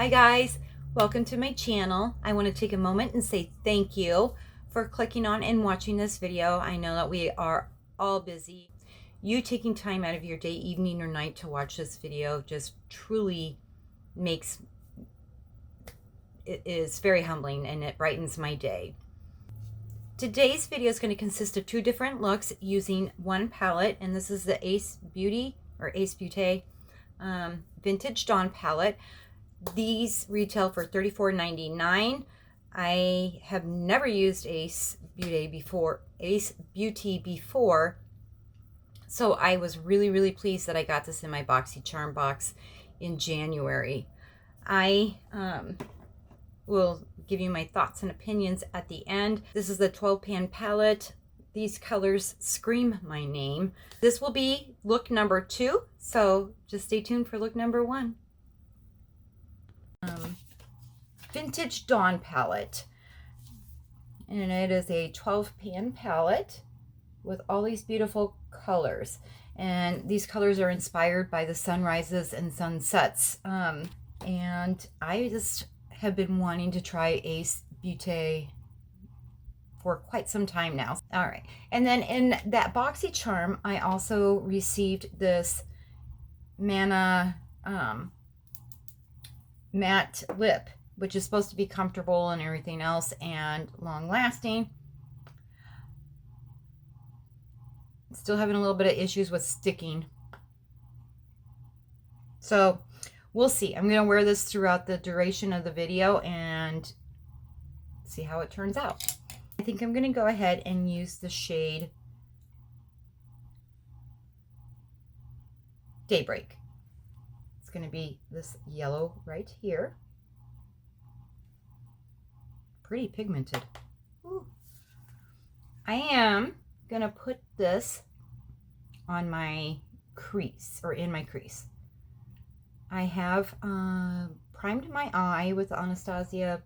Hi guys, welcome to my channel. I want to take a moment and say thank you for clicking on and watching this video. I know that we are all busy. You taking time out of your day, evening, or night to watch this video just truly makes it is very humbling, and it brightens my day. Today's video is going to consist of two different looks using one palette, and this is the Ace Beaute or Ace Beaute Vintage Dawn palette. These retail for $34.99. I have never used Ace Beaute before, so I was really pleased that I got this in my BoxyCharm box in January. I will give you my thoughts and opinions at the end. This is the 12 pan palette. These colors scream my name. This will be look number 2, so just stay tuned for look number 1. Vintage Dawn palette, and it is a 12 pan palette with all these beautiful colors, and these colors are inspired by the sunrises and sunsets, and I just have been wanting to try Ace Beaute for quite some time now. All right, and then in that BoxyCharm I also received this Mana matte lip, which is supposed to be comfortable and everything else and long lasting. Still having a little bit of issues with sticking, so we'll see. I'm going to wear this throughout the duration of the video and see how it turns out. I think I'm going to go ahead and use the shade Daybreak. It's going to be this yellow right here. Pretty pigmented. Ooh. I am going to put this on my crease, or in my crease. I have primed my eye with the Anastasia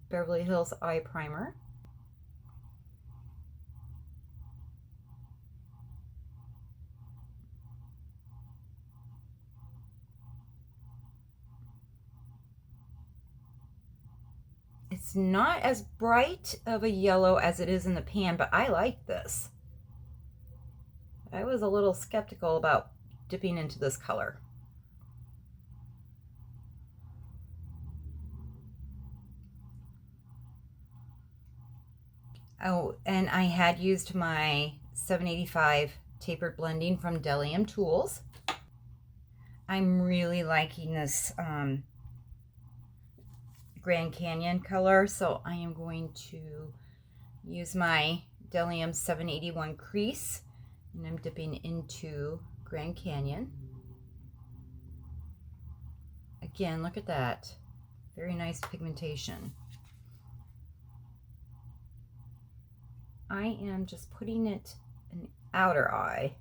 Beverly Hills Eye Primer. It's not as bright of a yellow as it is in the pan, but I like this. I was a little skeptical about dipping into this color. Oh, and I had used my 785 tapered blending from Delium Tools. I'm really liking this Grand Canyon color, so I am going to use my Delium 781 crease, and I'm dipping into Grand Canyon. Again, look at that. Very nice pigmentation. I am just putting it in the outer eye.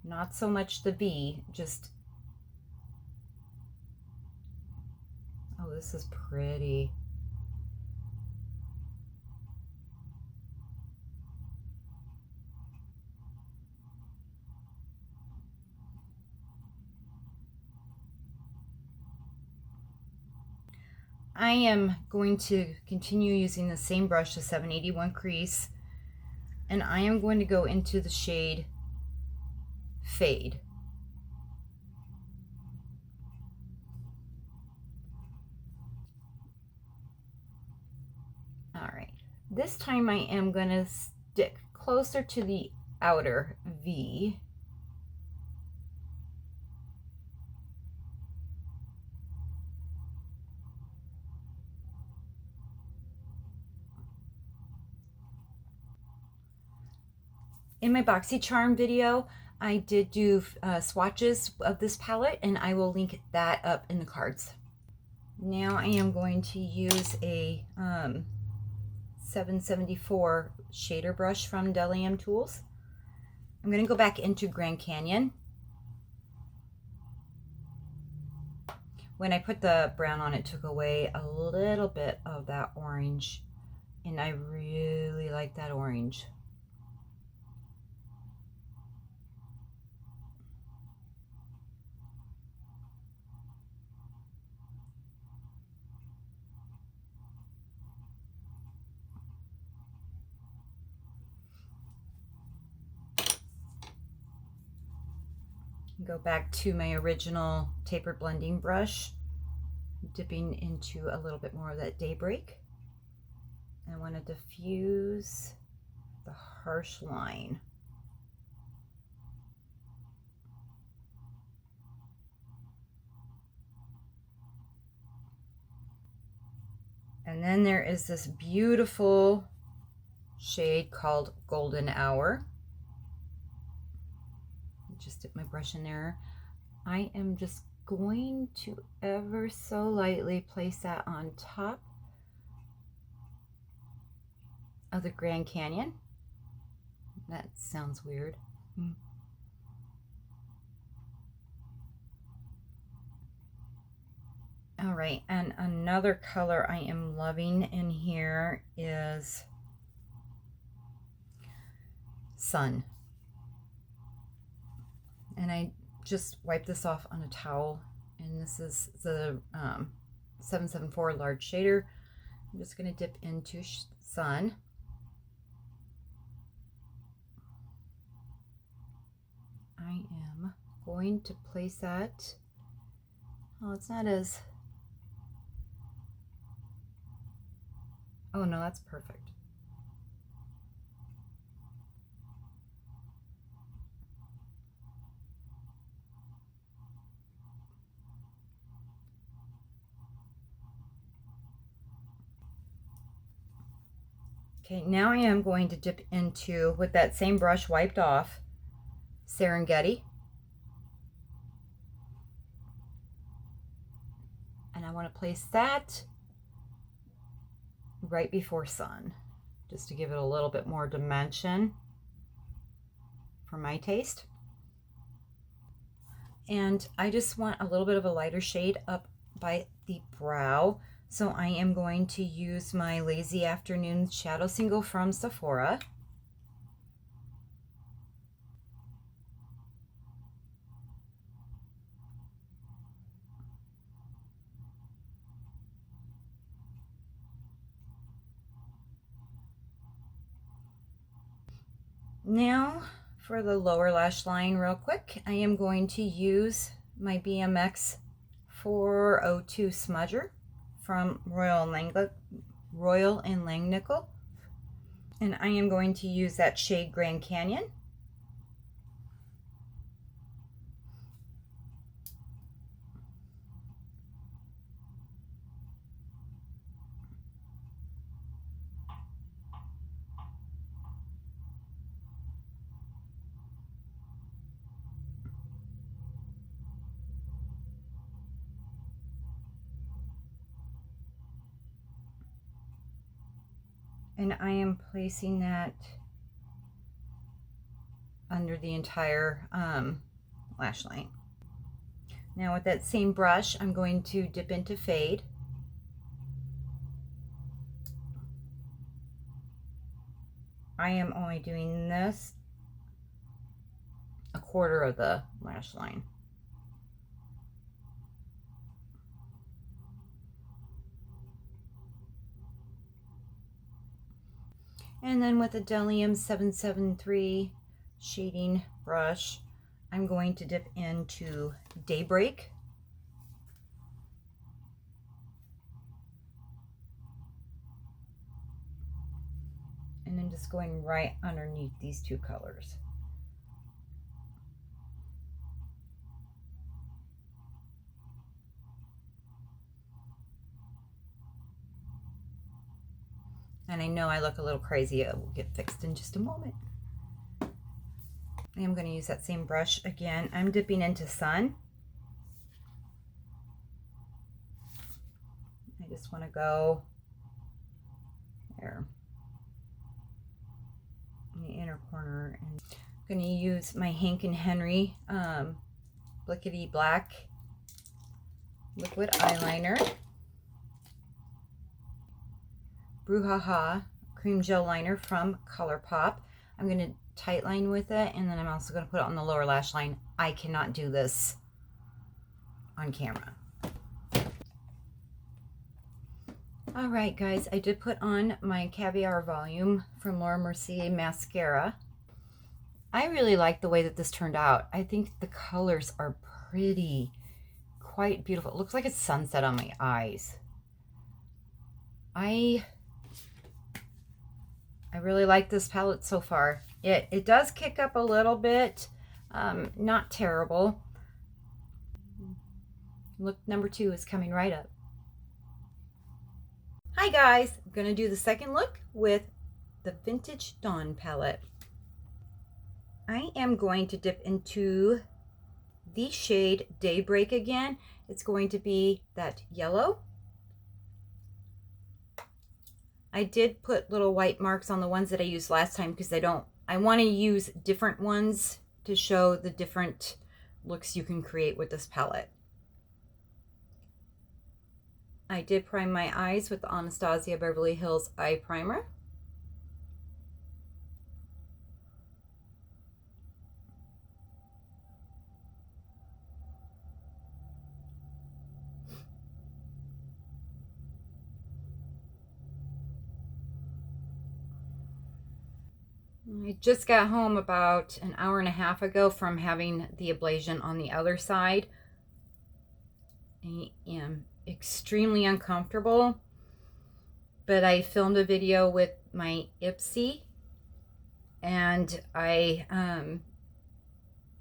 Not so much the V, just... Oh, this is pretty. I am going to continue using the same brush, the 781 crease, and I am going to go into the shade Fade. All right, this time I am going to stick closer to the outer V. In my BoxyCharm video, I did do swatches of this palette, and I will link that up in the cards. Now I am going to use a 774 shader brush from Delium Tools. I'm going to go back into Grand Canyon. When I put the brown on, it took away a little bit of that orange, and I really like that orange. Go back to my original tapered blending brush, dipping into a little bit more of that Daybreak. I want to diffuse the harsh line. And then there is this beautiful shade called Golden Hour. Just dip my brush in there. I am just going to ever so lightly place that on top of the Grand Canyon. That sounds weird. All right, and another color I am loving in here is Sun. And I just wiped this off on a towel, and this is the 774 large shader. I'm just going to dip into Sun. I am going to place that, oh, it's not as, oh no, that's perfect. Okay, now I am going to dip into, with that same brush wiped off, Serengeti. And I want to place that right before Sun, just to give it a little bit more dimension for my taste. And I just want a little bit of a lighter shade up by the brow. So I am going to use my Lazy Afternoon Shadow Single from Sephora. Now for the lower lash line real quick, I am going to use my BMX 402 smudger from Royal and Langnickel. And I am going to use that shade Grand Canyon. And I am placing that under the entire lash line. Now with that same brush, I'm going to dip into Fade. I am only doing this a quarter of the lash line. And then with a Delium 773 shading brush, I'm going to dip into Daybreak. And then just going right underneath these two colors. And I know I look a little crazy. It will get fixed in just a moment. I am going to use that same brush again. I'm dipping into Sun. I just want to go there in the inner corner. And I'm going to use my Hank and Henry Blickity Black liquid eyeliner. Brew-ha-ha cream gel liner from Colourpop. I'm going to tight line with it, and then I'm also going to put it on the lower lash line. I cannot do this on camera. All right, guys, I did put on my Caviar volume from Laura Mercier mascara. I really like the way that this turned out. I think the colors are pretty, quite beautiful. It looks like it's sunset on my eyes. I really like this palette so far. It does kick up a little bit, not terrible. Look, number 2 is coming right up. Hi guys, I'm gonna do the second look with the Vintage Dawn palette. I am going to dip into the shade Daybreak again. It's going to be that yellow. I did put little white marks on the ones that I used last time because I want to use different ones to show the different looks you can create with this palette. I did prime my eyes with the Anastasia Beverly Hills Eye Primer. I just got home about an hour and a half ago from having the ablation on the other side. I am extremely uncomfortable, but I filmed a video with my Ipsy, and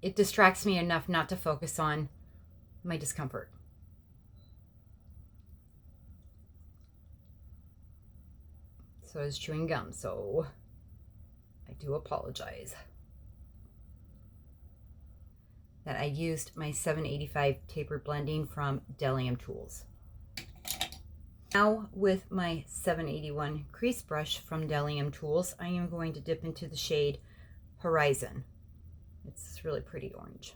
it distracts me enough not to focus on my discomfort. So is chewing gum, so I do apologize that I used my 785 taper blending from Delium Tools. Now with my 781 crease brush from Delium Tools, I am going to dip into the shade Horizon. It's really pretty orange.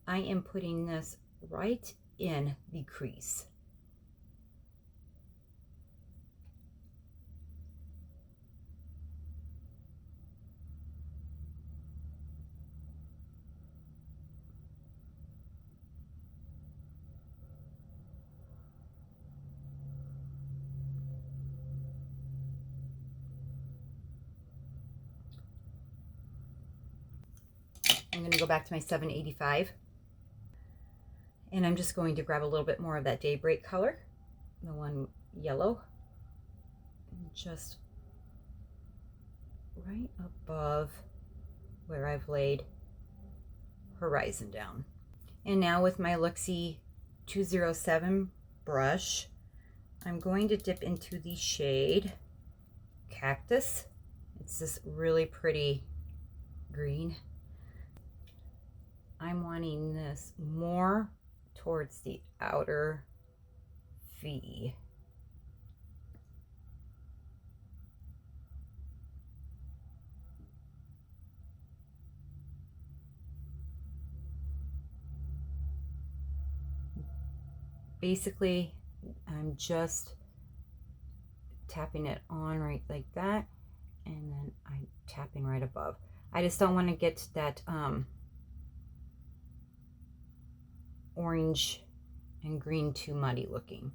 I am putting this right in the crease. I'm going to go back to my 785, and I'm just going to grab a little bit more of that Daybreak color, the one yellow, and just right above where I've laid Horizon down. And now with my Luxie 207 brush, I'm going to dip into the shade Cactus. It's this really pretty green. I'm wanting this more towards the outer V. Basically, I'm just tapping it on right like that, and then I'm tapping right above. I just don't want to get that orange and green too muddy looking.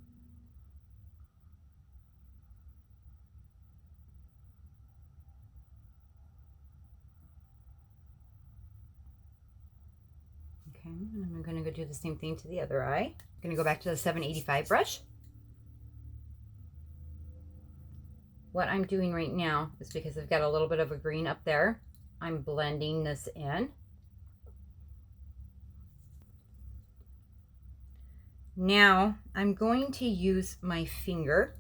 Okay, and I'm going to go do the same thing to the other eye. I'm going to go back to the 785 brush. What I'm doing right now is, because I've got a little bit of a green up there, I'm blending this in. Now I'm going to use my finger,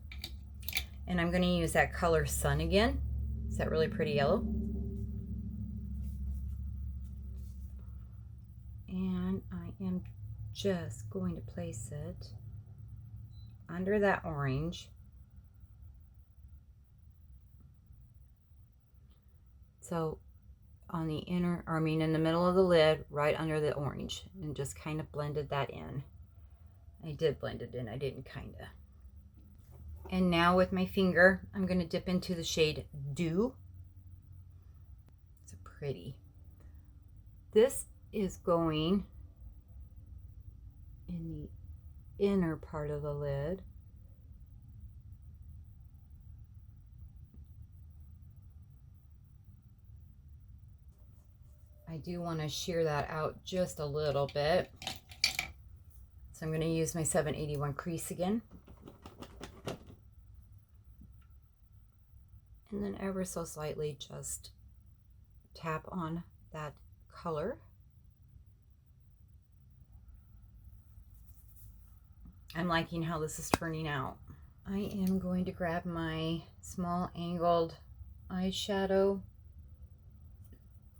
and I'm going to use that color Sun again. Is that really pretty yellow? And I am just going to place it under that orange. So on the inner, or I mean in the middle of the lid, right under the orange, and just kind of blended that in. I did blend it in, I didn't kinda. And now with my finger, I'm gonna dip into the shade Dew. It's pretty. This is going in the inner part of the lid. I do want to shear that out just a little bit. So I'm going to use my 781 crease again. And then ever so slightly just tap on that color. I'm liking how this is turning out. I am going to grab my small angled eyeshadow,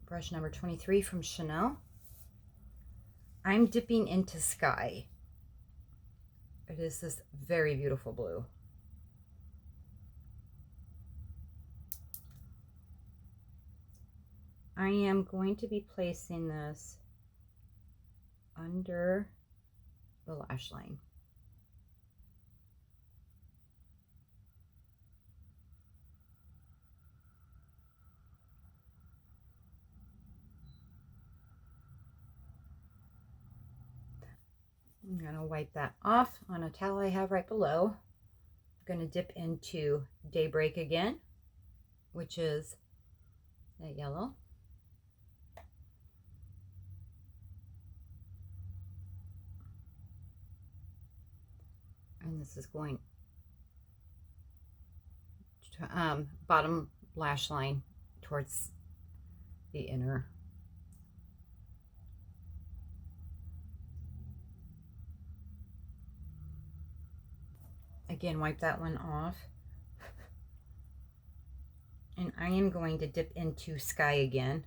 brush number 23 from Chanel. I'm dipping into Sky. It is this very beautiful blue. I am going to be placing this under the lash line. I'm going to wipe that off on a towel I have right below. I'm going to dip into Daybreak again, which is that yellow. And this is going to bottom lash line towards the inner. Again, wipe that one off. And I am going to dip into Sky again.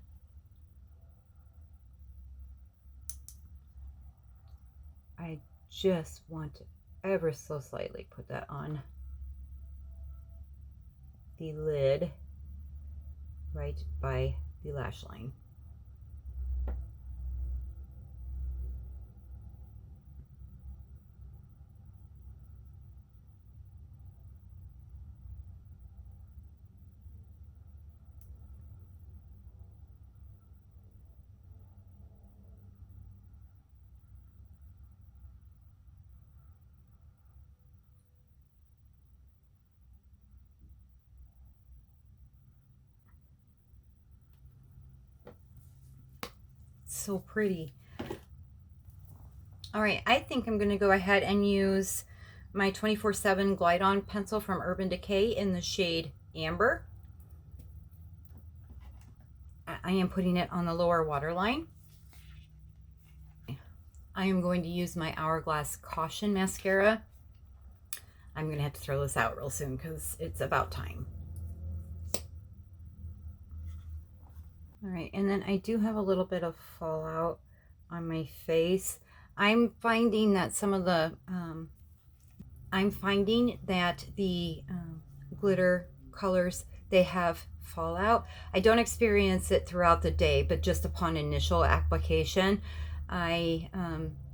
I just want to ever so slightly put that on the lid right by the lash line. So pretty. All right, I think I'm going to go ahead and use my 24/7 Glide On pencil from Urban Decay in the shade Amber. I am putting it on the lower waterline. I am going to use my Hourglass Caution mascara. I'm going to have to throw this out real soon because it's about time. All right, and then I do have a little bit of fallout on my face. I'm finding that some of the, glitter colors, they have fallout. I don't experience it throughout the day, but just upon initial application, I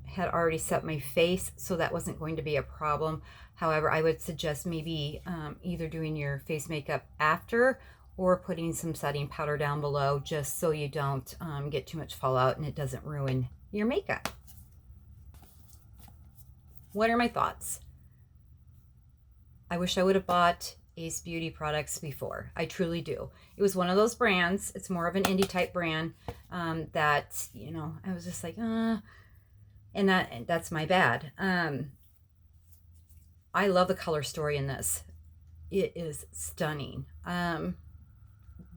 had already set my face, so that wasn't going to be a problem. However, I would suggest maybe either doing your face makeup after or putting some setting powder down below, just so you don't get too much fallout and it doesn't ruin your makeup. What are my thoughts? I wish I would have bought Ace Beaute products before. I truly do. It was one of those brands, it's more of an indie type brand, that, you know, I was just like, and that's my bad. I love the color story in this. It is stunning.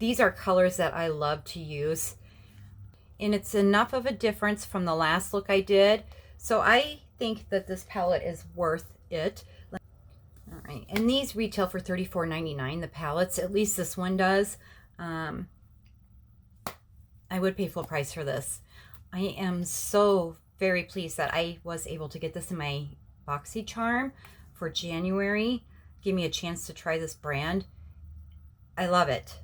These are colors that I love to use, and it's enough of a difference from the last look I did, so I think that this palette is worth it. All right, and these retail for $34.99, the palettes, at least this one does. I would pay full price for this. I am so very pleased that I was able to get this in my BoxyCharm for January. Give me a chance to try this brand. I love it.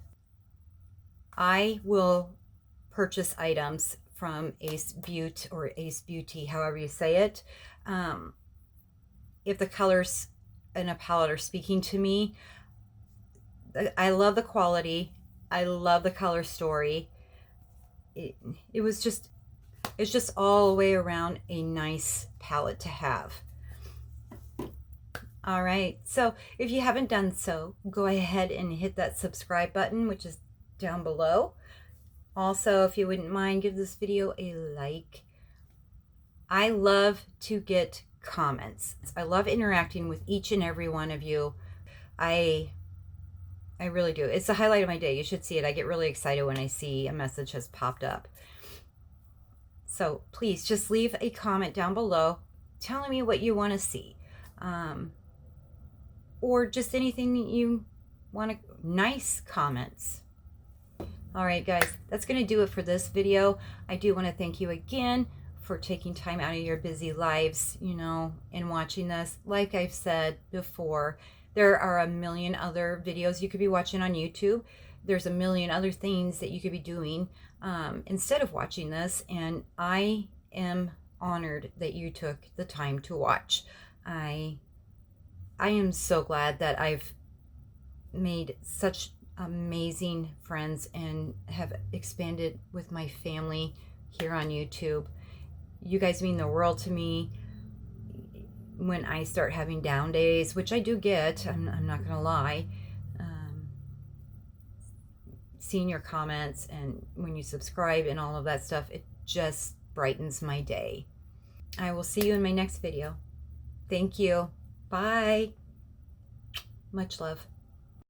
I will purchase items from Ace Beaute or Ace Beaute, however you say it. If the colors in a palette are speaking to me, I love the quality. I love the color story. It's just all the way around a nice palette to have. All right, so if you haven't done so, go ahead and hit that subscribe button, which is down below. Also, if you wouldn't mind, give this video a like. I love to get comments. I love interacting with each and every one of you. I really do. It's the highlight of my day. You should see it. I get really excited when I see a message has popped up. So please just leave a comment down below telling me what you want to see. Or just anything that you want to, nice comments. All right, guys, that's going to do it for this video. I do want to thank you again for taking time out of your busy lives, you know, and watching this. Like I've said before, there are a million other videos you could be watching on YouTube. There's a million other things that you could be doing instead of watching this. And I am honored that you took the time to watch. I am so glad that I've made such amazing friends and have expanded with my family here on YouTube. You guys mean the world to me. When I start having down days, which I do get, I'm not gonna lie, seeing your comments and when you subscribe and all of that stuff, it just brightens my day. I will see you in my next video. Thank you. Bye. Much love.